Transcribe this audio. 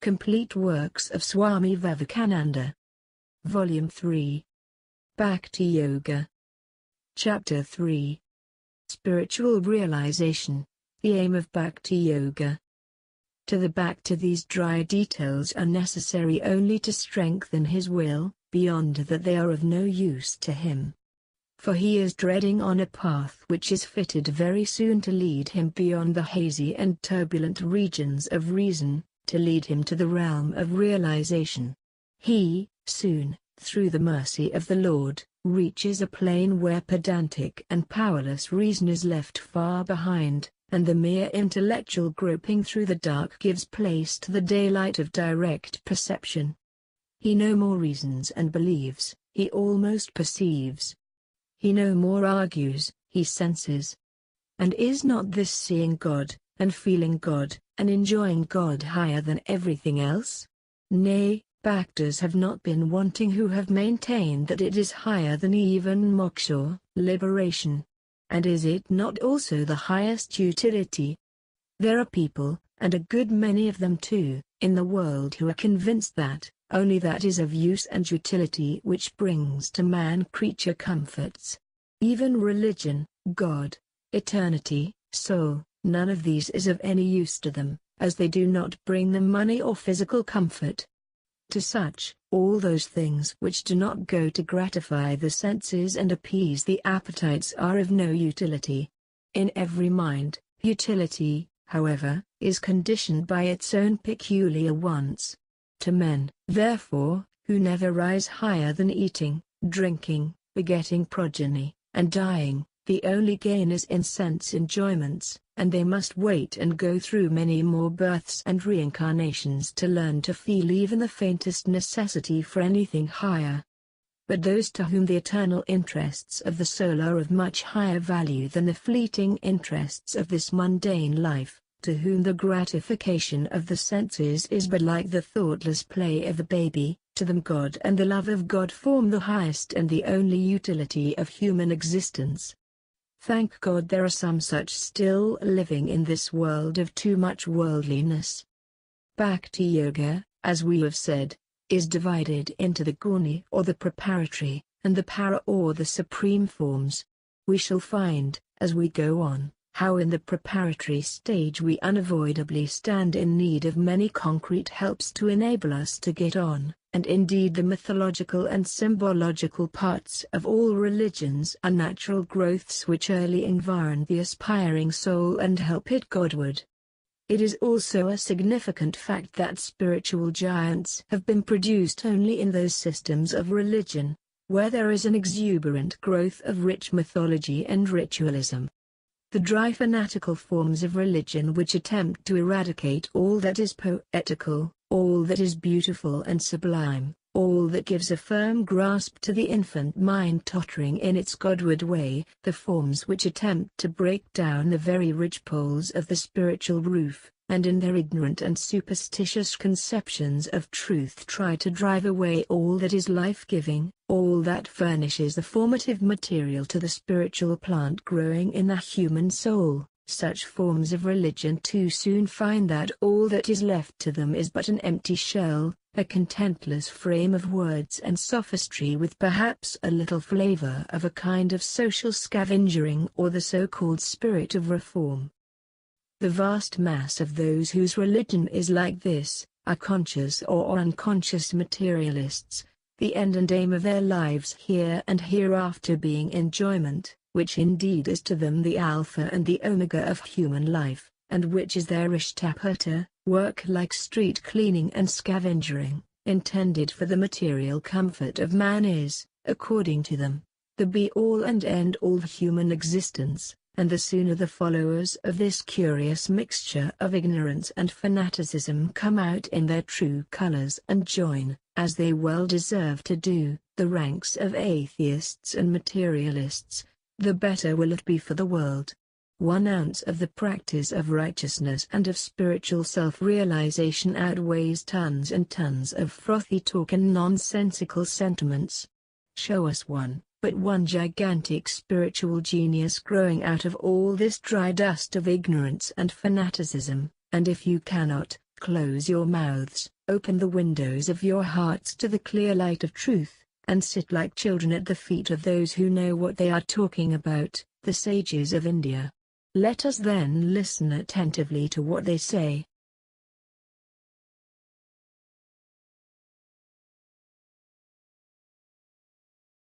Complete Works of Swami Vivekananda. Volume 3. Bhakti Yoga. Chapter 3. Spiritual Realization, the Aim of Bhakti Yoga. To the Bhakta these dry details are necessary only to strengthen his will, beyond that they are of no use to him. For he is treading on a path which is fitted very soon to lead him beyond the hazy and turbulent regions of reason, to lead him to the realm of realization. He, soon, through the mercy of the Lord, reaches a plane where pedantic and powerless reason is left far behind, and the mere intellectual groping through the dark gives place to the daylight of direct perception. He no more reasons and believes, he almost perceives. He no more argues, he senses. And is not this seeing God, and feeling God, and enjoying God higher than everything else? Nay, Bhaktas have not been wanting who have maintained that it is higher than even Moksha, liberation. And is it not also the highest utility? There are people, and a good many of them too, in the world who are convinced that, only that is of use and utility which brings to man creature comforts. Even religion, God, eternity, soul, none of these is of any use to them, as they do not bring them money or physical comfort. To such, all those things which do not go to gratify the senses and appease the appetites are of no utility. In every mind, utility, however, is conditioned by its own peculiar wants. To men, therefore, who never rise higher than eating, drinking, begetting progeny, and dying, the only gain is in sense enjoyments, and they must wait and go through many more births and reincarnations to learn to feel even the faintest necessity for anything higher. But those to whom the eternal interests of the soul are of much higher value than the fleeting interests of this mundane life, to whom the gratification of the senses is but like the thoughtless play of the baby, to them God and the love of God form the highest and the only utility of human existence. Thank God there are some such still living in this world of too much worldliness. Bhakti Yoga, as we have said, is divided into the guni or the preparatory, and the para or the supreme forms. We shall find, as we go on, how in the preparatory stage we unavoidably stand in need of many concrete helps to enable us to get on, and indeed the mythological and symbological parts of all religions are natural growths which early environ the aspiring soul and help it Godward. It is also a significant fact that spiritual giants have been produced only in those systems of religion, where there is an exuberant growth of rich mythology and ritualism. The dry fanatical forms of religion which attempt to eradicate all that is poetical, all that is beautiful and sublime, all that gives a firm grasp to the infant mind tottering in its Godward way, the forms which attempt to break down the very ridgepoles of the spiritual roof, and in their ignorant and superstitious conceptions of truth try to drive away all that is life-giving, all that furnishes the formative material to the spiritual plant growing in the human soul. Such forms of religion too soon find that all that is left to them is but an empty shell, a contentless frame of words and sophistry with perhaps a little flavor of a kind of social scavengering or the so-called spirit of reform. The vast mass of those whose religion is like this, are conscious or unconscious materialists, the end and aim of their lives here and hereafter being enjoyment, which indeed is to them the alpha and the omega of human life, and which is their ishtapata, work like street cleaning and scavengering, intended for the material comfort of man is, according to them, the be-all and end-all of human existence, and the sooner the followers of this curious mixture of ignorance and fanaticism come out in their true colors and join, as they well deserve to do, the ranks of atheists and materialists, the better will it be for the world. 1 ounce of the practice of righteousness and of spiritual self-realization outweighs tons and tons of frothy talk and nonsensical sentiments. Show us but one gigantic spiritual genius growing out of all this dry dust of ignorance and fanaticism, and if you cannot, Close your mouths, open the windows of your hearts to the clear light of truth, and sit like children at the feet of those who know what they are talking about, the sages of India. Let us then listen attentively to what they say,